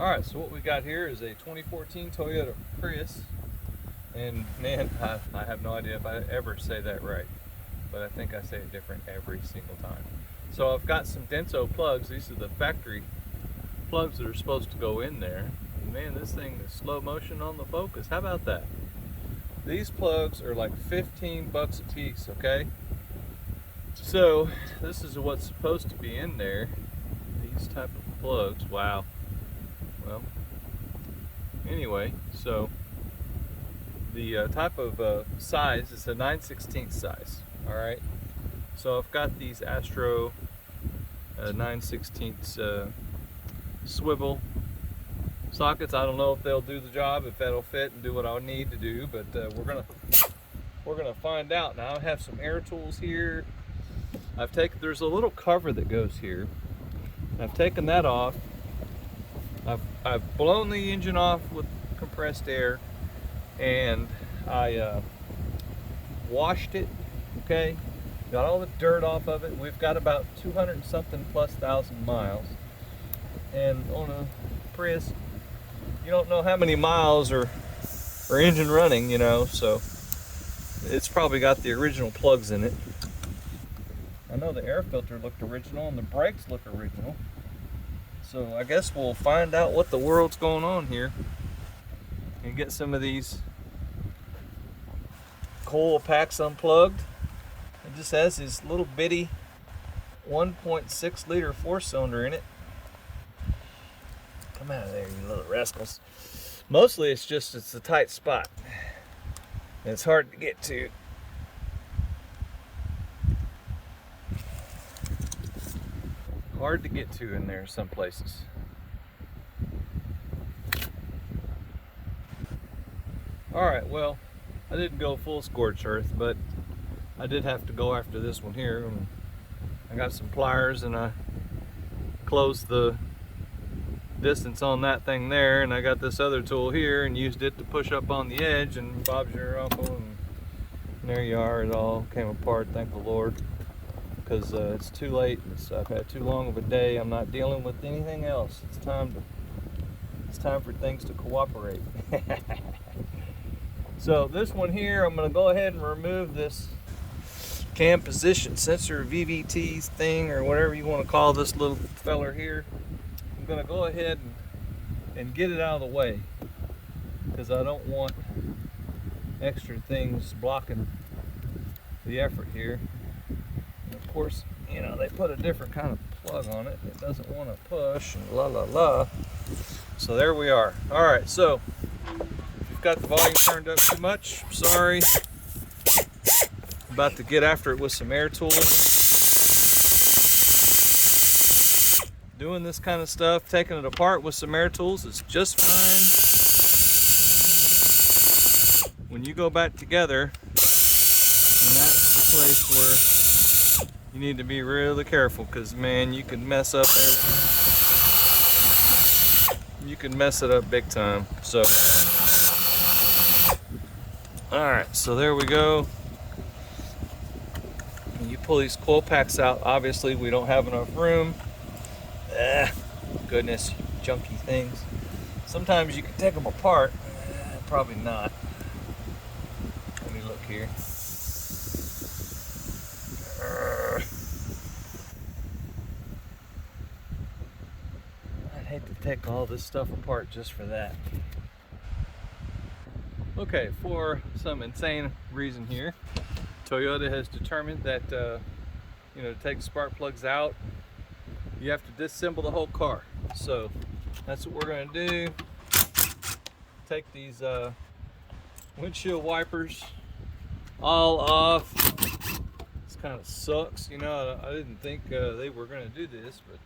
Alright, so what we got here is a 2014 Toyota Prius, and man, I have no idea if I ever say that right, but I think I say it different every single time. So I've got some Denso plugs. These are the factory plugs that are supposed to go in there. And man, this thing is slow motion on the focus. How about that? These plugs are like 15 bucks a piece, okay? So this is what's supposed to be in there. These type of plugs. Wow. Well, anyway, so the type of size is a 9/16 size. All right. So I've got these Astro 9/16 swivel sockets. I don't know if they'll do the job, if that'll fit and do what I need to do, but we're gonna find out. Now I have some air tools here. There's a little cover that goes here. I've taken that off. I've blown the engine off with compressed air, and I washed it. Okay, got all the dirt off of it. We've got about 200 and something plus thousand miles, and on a Prius, you don't know how many miles or engine running, you know, so it's probably got the original plugs in it. I know the air filter looked original and the brakes look original. So I guess we'll find out what the world's going on here and get some of these coil packs unplugged. It just has this little bitty 1.6 liter 4-cylinder in it. Come out of there, you little rascals. Mostly it's a tight spot. And it's hard to get to. Hard to get to in there some places. Alright, well, I didn't go full scorched earth, but I did have to go after this one here. I got some pliers and I closed the distance on that thing there, and I got this other tool here and used it to push up on the edge, and Bob's your uncle, and there you are. It all came apart, thank the Lord. Because it's too late. I've had too long of a day. I'm not dealing with anything else. It's time for things to cooperate. So this one here, I'm going to go ahead and remove this cam position sensor VVT thing, or whatever you want to call this little feller here. I'm going to go ahead and get it out of the way, because I don't want extra things blocking the effort here. Of course, you know, they put a different kind of plug on it. It doesn't want to push, and la la la. So there we are. All right, so if you've got the volume turned up too much, sorry. I'm about to get after it with some air tools. Doing this kind of stuff, taking it apart with some air tools is just fine. When you go back together, and that's the place where you need to be really careful, because man, you can mess up everything. You can mess it up big time. So alright, so there we go. And you pull these coil packs out. Obviously we don't have enough room. Goodness, junky things. Sometimes you can take them apart. Probably not. Let me look here. I'd hate to take all this stuff apart just for that. Okay, for some insane reason here, Toyota has determined that to take spark plugs out, you have to disassemble the whole car. So that's what we're going to do. Take these windshield wipers all off. This kind of sucks, you know. I didn't think they were going to do this, but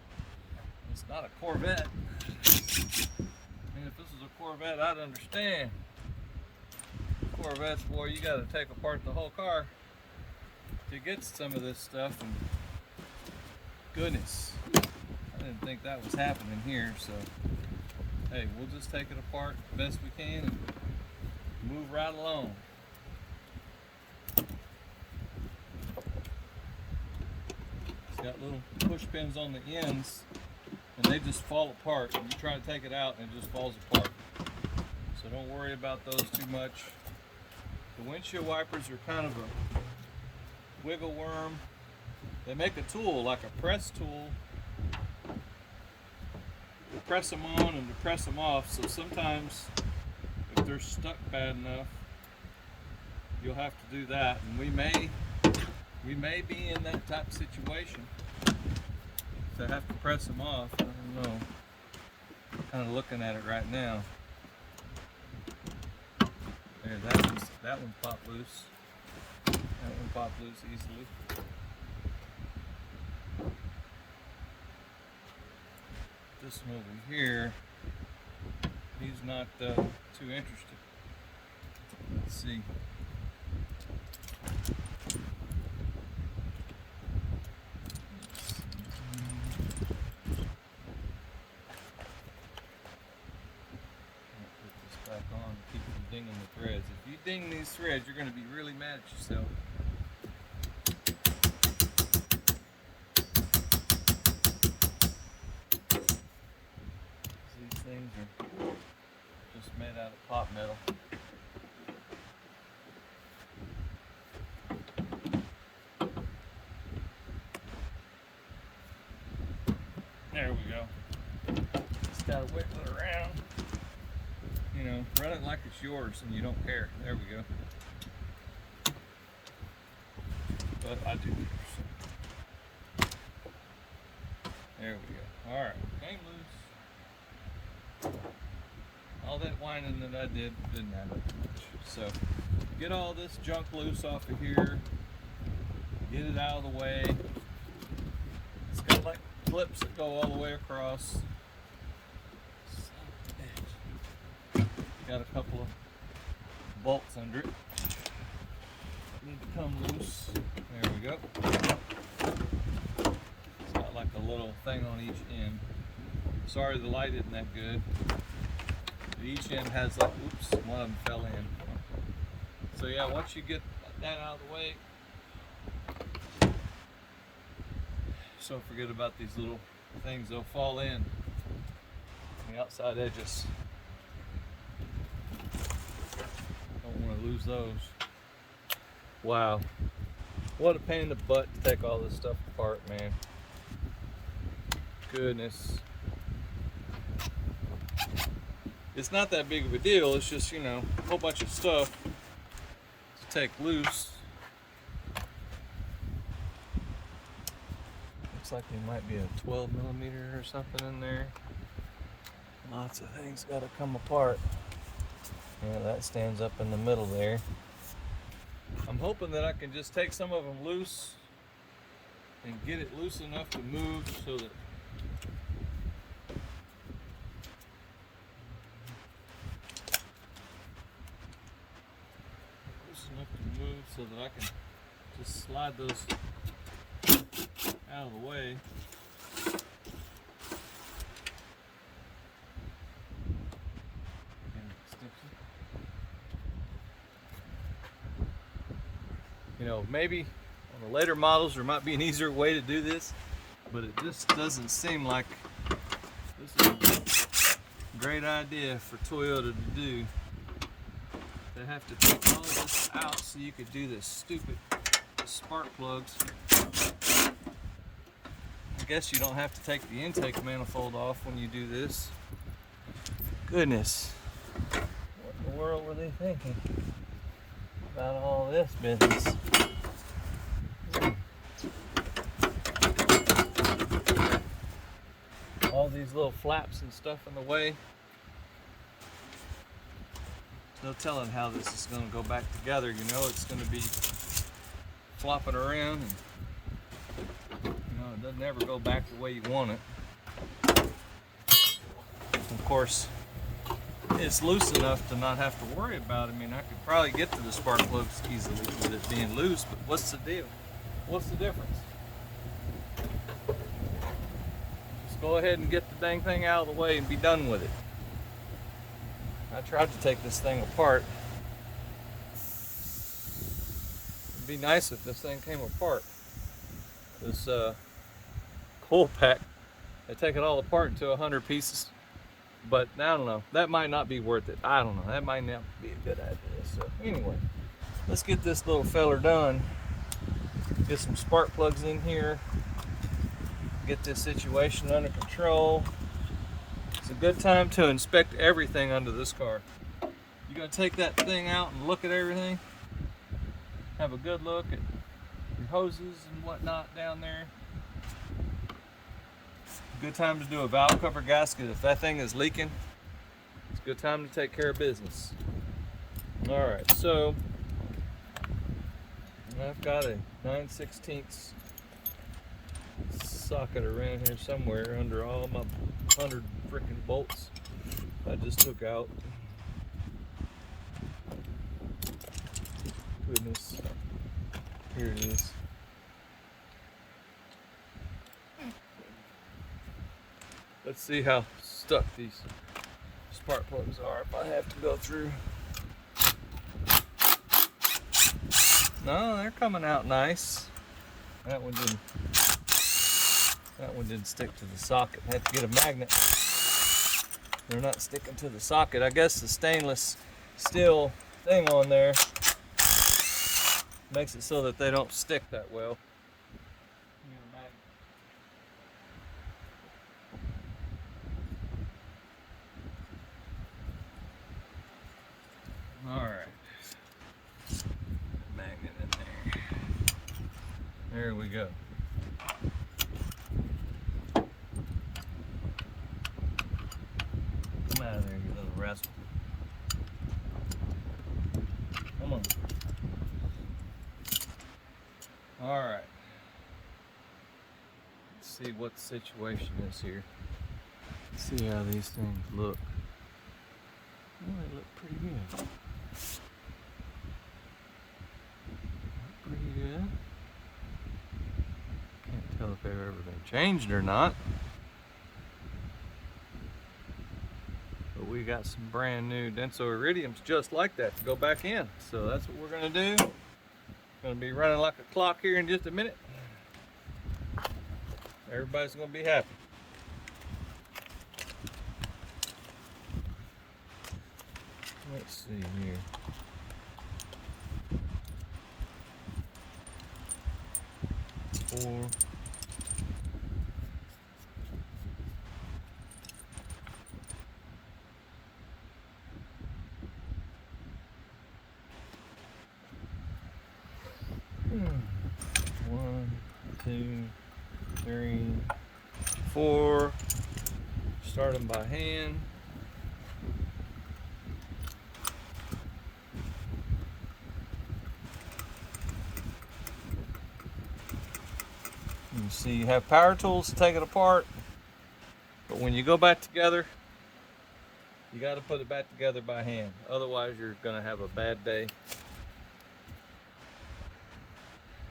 it's not a Corvette. And if this was a Corvette, I'd understand. Corvettes, boy, you got to take apart the whole car to get some of this stuff. And goodness, I didn't think that was happening here. So hey, we'll just take it apart the best we can and move right along. It's got little push pins on the ends and they just fall apart. You try to take it out and it just falls apart. So don't worry about those too much. The windshield wipers are kind of a wiggle worm. They make a tool, like a press tool, to press them on and to press them off. So sometimes if they're stuck bad enough, you'll have to do that. And we may be in that type of situation to have to press them off. I don't know. I'm kind of looking at it right now. There, that one popped loose. That one popped loose easily. This one over here, he's not too interested. Let's see. Back on to keep from dinging the threads. If you ding these threads, you're going to be really mad at yourself. These things are just made out of pot metal. There we go. Just got to wiggle it around. You know, run it like it's yours and you don't care. There we go. But I do care. There we go. Alright, came loose. All that whining that I did didn't have much. So, get all this junk loose off of here. Get it out of the way. It's got like clips that go all the way across. Got a couple of bolts under it. Need to come loose. There we go. It's got like a little thing on each end. Sorry the light isn't that good. But each end has like, oops, one of them fell in. So yeah, once you get that out of the way, just don't forget about these little things. They'll fall in on the outside edges. Don't want to lose those. Wow, what a pain in the butt to take all this stuff apart, man. Goodness. It's not that big of a deal. It's just, you know, a whole bunch of stuff to take loose. Looks like there might be a 12 millimeter or something in there. Lots of things got to come apart. Yeah, that stands up in the middle there. I'm hoping that I can just take some of them loose and get it loose enough to move so that I can just slide those out of the way. You know, maybe on the later models there might be an easier way to do this, but it just doesn't seem like this is a great idea for Toyota to do. They have to take all this out so you could do this stupid spark plugs. I guess you don't have to take the intake manifold off when you do this. Goodness, what in the world were they thinking about all this business? All these little flaps and stuff in the way. No telling how this is going to go back together. You know, it's going to be flopping around, and you know, it doesn't ever go back the way you want it. Of course, it's loose enough to not have to worry about it. I mean, I could probably get to the spark plugs easily with it being loose, but what's the deal? What's the difference? Just go ahead and get the dang thing out of the way and be done with it. I tried to take this thing apart. It'd be nice if this thing came apart. This coil pack and take it all apart into 100 pieces. But I don't know, that might not be worth it. I don't know, that might not be a good idea. So anyway, let's get this little feller done. Get some spark plugs in here. Get this situation under control. It's a good time to inspect everything under this car. You gotta take that thing out and look at everything. Have a good look at your hoses and whatnot down there. Good time to do a valve cover gasket. If that thing is leaking, it's a good time to take care of business. All right, so I've got a 9/16 socket around here somewhere under all my 100 freaking bolts I just took out. Goodness, here it is. Let's see how stuck these spark plugs are if I have to go through. No, they're coming out nice. That one didn't stick to the socket. I had to get a magnet. They're not sticking to the socket. I guess the stainless steel thing on there makes it so that they don't stick that well. All right, magnet in there. There we go. Come out of there, you little rascal. Come on. All right. Let's see what the situation is here. Let's see how these things look. Oh, they look pretty good. Pretty good. Can't tell if they've ever been changed or not. But we got some brand new Denso Iridiums just like that to go back in. So that's what we're gonna do. Gonna be running like a clock here in just a minute. Everybody's gonna be happy. Let's see here. Four. One, two, three, four. Start them by hand. You see, you have power tools to take it apart, but when you go back together, you got to put it back together by hand. Otherwise, you're going to have a bad day.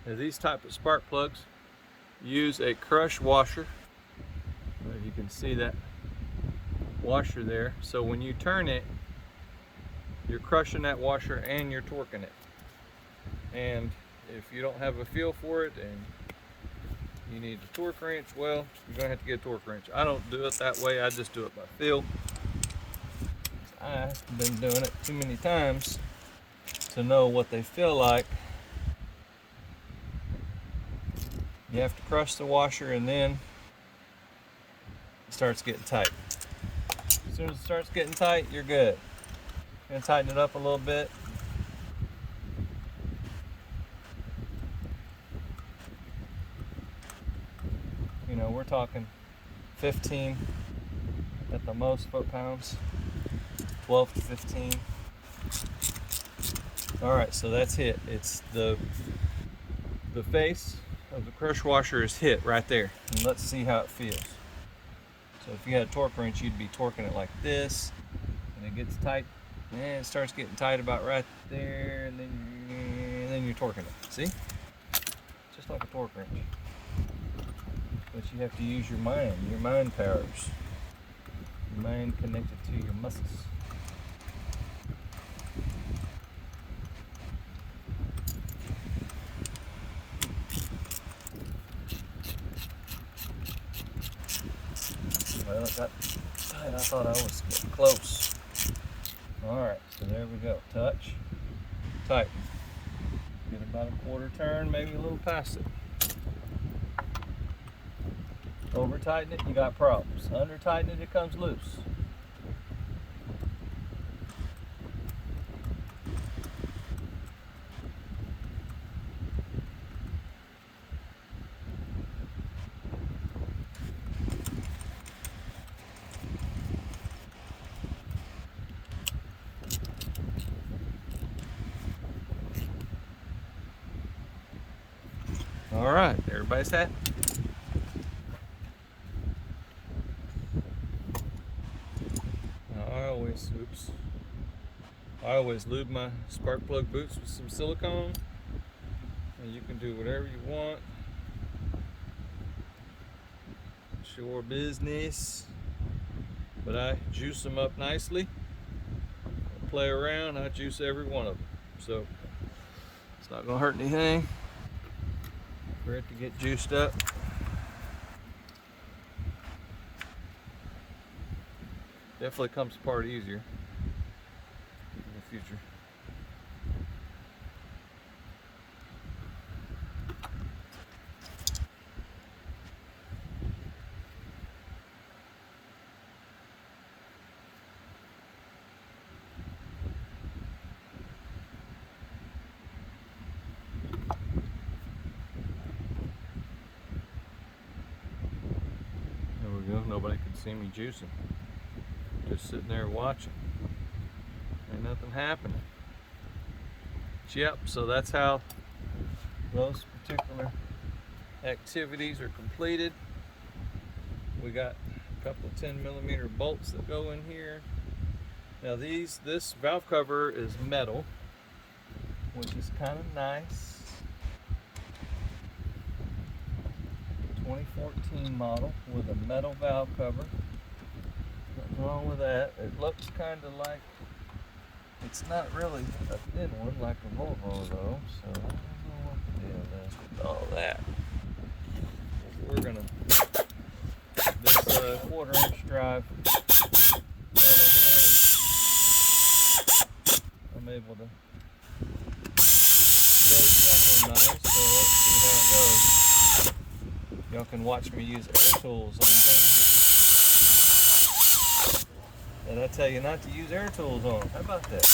Now, these type of spark plugs use a crush washer. You can see that washer there. So when you turn it, you're crushing that washer and you're torquing it. And if you don't have a feel for it and you need a torque wrench, well, you're gonna have to get a torque wrench. I don't do it that way, I just do it by feel. I've been doing it too many times to know what they feel like. You have to crush the washer and then it starts getting tight. As soon as it starts getting tight, you're good. You're gonna tighten it up a little bit. You know, we're talking 15 at the most foot-pounds, 12 to 15. All right, so that's hit. It's the face of the crush washer is hit right there. And let's see how it feels. So if you had a torque wrench, you'd be torquing it like this, and it gets tight, and it starts getting tight about right there, and then you're torquing it. See? Just like a torque wrench. But you have to use your mind powers. Your mind connected to your muscles. close. All right, so there we go. Touch, tighten. Get about a quarter turn, maybe a little past it. Over tighten it, you got problems. Under tighten it, it comes loose. All right, everybody's happy. I always lube my spark plug boots with some silicone, and you can do whatever you want. It's your business, but I juice them up nicely. I play around, I juice every one of them, so it's not gonna hurt anything for it to get juiced up. Definitely comes apart easier in the future. There we go. Nobody can see me juicing. Just sitting there watching. Ain't nothing happening. Yep, so that's how those particular activities are completed. We got a couple of 10mm bolts that go in here. Now this valve cover is metal, which is kind of nice. 2014 model with a metal valve cover. Nothing wrong with that. It looks kind of like, it's not really a thin one like a Volvo though, so I don't know what the deal is with all that. We're gonna, this 1/4" drive I'm able to raise that one nice, so let's see how it goes. Y'all can watch me use air tools on things that I tell you not to use air tools on. How about that?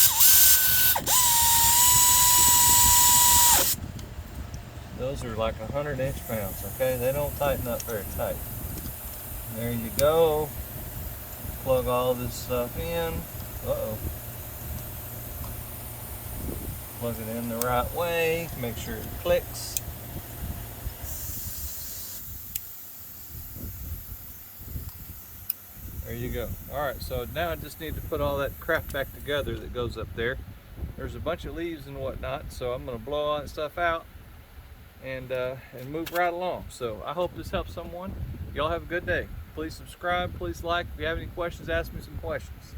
Those are like 100 inch-pounds, okay? They don't tighten up very tight. There you go. Plug all this stuff in. Uh-oh. Plug it in the right way. Make sure it clicks. There you go. Alright, so now I just need to put all that crap back together that goes up there. There's a bunch of leaves and whatnot, so I'm going to blow all that stuff out and move right along. So I hope this helps someone. Y'all have a good day. Please subscribe, please like. If you have any questions, ask me some questions.